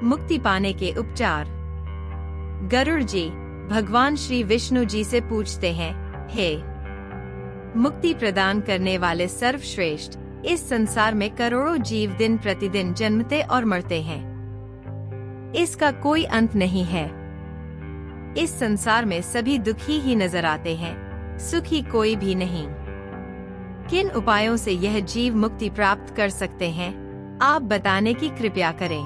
मुक्ति पाने के उपचार। गरुड़ जी भगवान श्री विष्णु जी से पूछते हैं, हे मुक्ति प्रदान करने वाले सर्वश्रेष्ठ, इस संसार में करोड़ों जीव दिन प्रतिदिन जन्मते और मरते हैं। इसका कोई अंत नहीं है। इस संसार में सभी दुखी ही नजर आते हैं, सुखी कोई भी नहीं। किन उपायों से यह जीव मुक्ति प्राप्त कर सकते हैं, आप बताने की कृपया करें।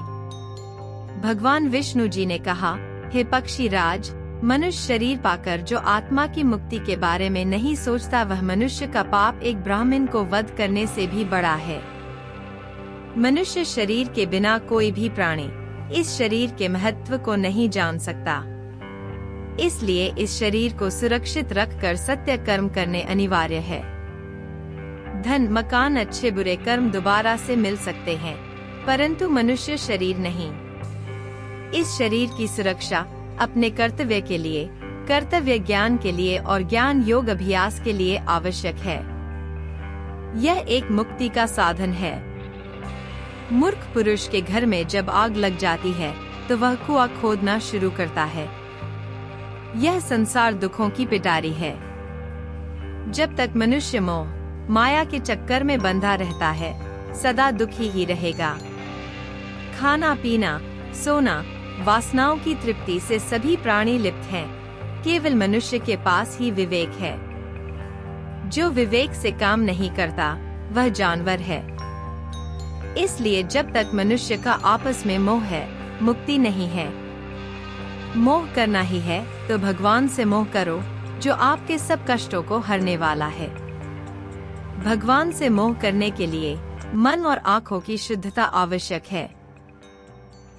भगवान विष्णु जी ने कहा, हे पक्षी राज, मनुष्य शरीर पाकर जो आत्मा की मुक्ति के बारे में नहीं सोचता, वह मनुष्य का पाप एक ब्राह्मण को वध करने से भी बड़ा है। मनुष्य शरीर के बिना कोई भी प्राणी इस शरीर के महत्व को नहीं जान सकता। इसलिए इस शरीर को सुरक्षित रखकर सत्य कर्म करने अनिवार्य है। धन, मकान, अच्छे बुरे कर्म दोबारा से मिल सकते हैं, परंतु मनुष्य शरीर नहीं। इस शरीर की सुरक्षा अपने कर्तव्य के लिए, कर्तव्य ज्ञान के लिए और ज्ञान योग अभ्यास के लिए आवश्यक है। यह एक मुक्ति का साधन है। मूर्ख पुरुष के घर में जब आग लग जाती है तो वह कुआं खोदना शुरू करता है। यह संसार दुखों की पिटारी है। जब तक मनुष्य मोह माया के चक्कर में बंधा रहता है, सदा दुखी ही रहेगा। खाना पीना, सोना, वासनाओं की तृप्ति से सभी प्राणी लिप्त हैं। केवल मनुष्य के पास ही विवेक है। जो विवेक से काम नहीं करता वह जानवर है। इसलिए जब तक मनुष्य का आपस में मोह है, मुक्ति नहीं है। मोह करना ही है तो भगवान से मोह करो, जो आपके सब कष्टों को हरने वाला है। भगवान से मोह करने के लिए मन और आँखों की शुद्धता आवश्यक है।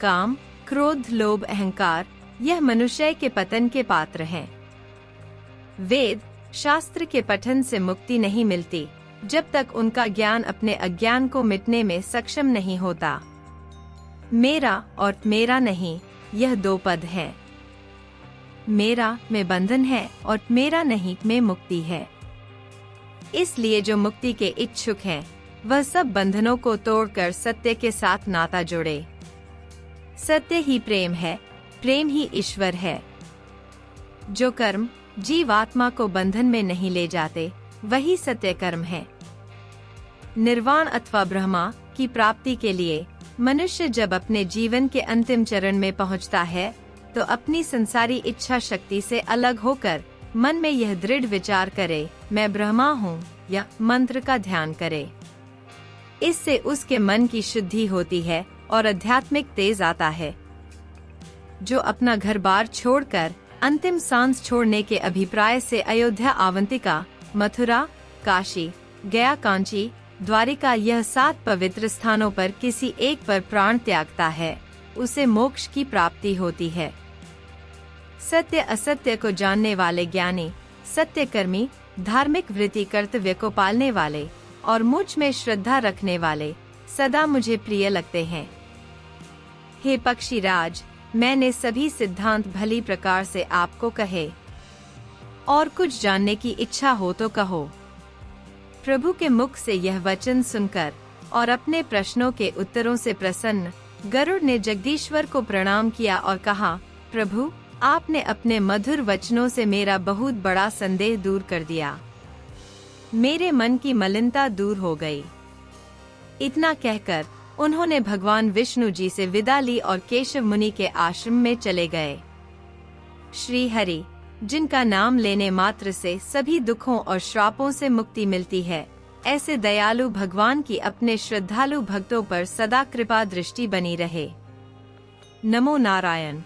काम, क्रोध, लोभ, अहंकार, यह मनुष्य के पतन के पात्र हैं। वेद शास्त्र के पठन से मुक्ति नहीं मिलती जब तक उनका ज्ञान अपने अज्ञान को मिटने में सक्षम नहीं होता। मेरा और मेरा नहीं, यह दो पद हैं। मेरा में बंधन है और मेरा नहीं में मुक्ति है। इसलिए जो मुक्ति के इच्छुक हैं, वह सब बंधनों को तोड़कर सत्य के साथ नाता जोड़े। सत्य ही प्रेम है, प्रेम ही ईश्वर है। जो कर्म जीवात्मा को बंधन में नहीं ले जाते, वही सत्य कर्म है। निर्वाण अथवा ब्रह्मा की प्राप्ति के लिए मनुष्य जब अपने जीवन के अंतिम चरण में पहुंचता है, तो अपनी संसारी इच्छा शक्ति से अलग होकर मन में यह दृढ़ विचार करे, मैं ब्रह्मा हूँ, या मंत्र का ध्यान करे। इससे उसके मन की शुद्धि होती है और आध्यात्मिक तेज आता है। जो अपना घर बार छोड़कर अंतिम सांस छोड़ने के अभिप्राय से अयोध्या, अवंतिका, मथुरा, काशी, गया, कांची, द्वारिका, यह 7 पवित्र स्थानों पर किसी एक पर प्राण त्यागता है, उसे मोक्ष की प्राप्ति होती है। सत्य असत्य को जानने वाले ज्ञानी, सत्यकर्मी, धार्मिक वृत्ति, कर्तव्य को पालने वाले और मुझ में श्रद्धा रखने वाले सदा मुझे प्रिय लगते हैं। हे पक्षी राज, मैंने सभी सिद्धांत भली प्रकार से आपको कहे। और कुछ जानने की इच्छा हो तो कहो। प्रभु के मुख से यह वचन सुनकर और अपने प्रश्नों के उत्तरों से प्रसन्न गरुड़ ने जगदीश्वर को प्रणाम किया और कहा, प्रभु, आपने अपने मधुर वचनों से मेरा बहुत बड़ा संदेह दूर कर दिया। मेरे मन की मलिनता दूर हो गई। इतना कहकर उन्होंने भगवान विष्णु जी से विदा ली और केशव मुनि के आश्रम में चले गए। श्री हरि, जिनका नाम लेने मात्र से सभी दुखों और श्रापों से मुक्ति मिलती है, ऐसे दयालु भगवान की अपने श्रद्धालु भक्तों पर सदा कृपा दृष्टि बनी रहे। नमो नारायण।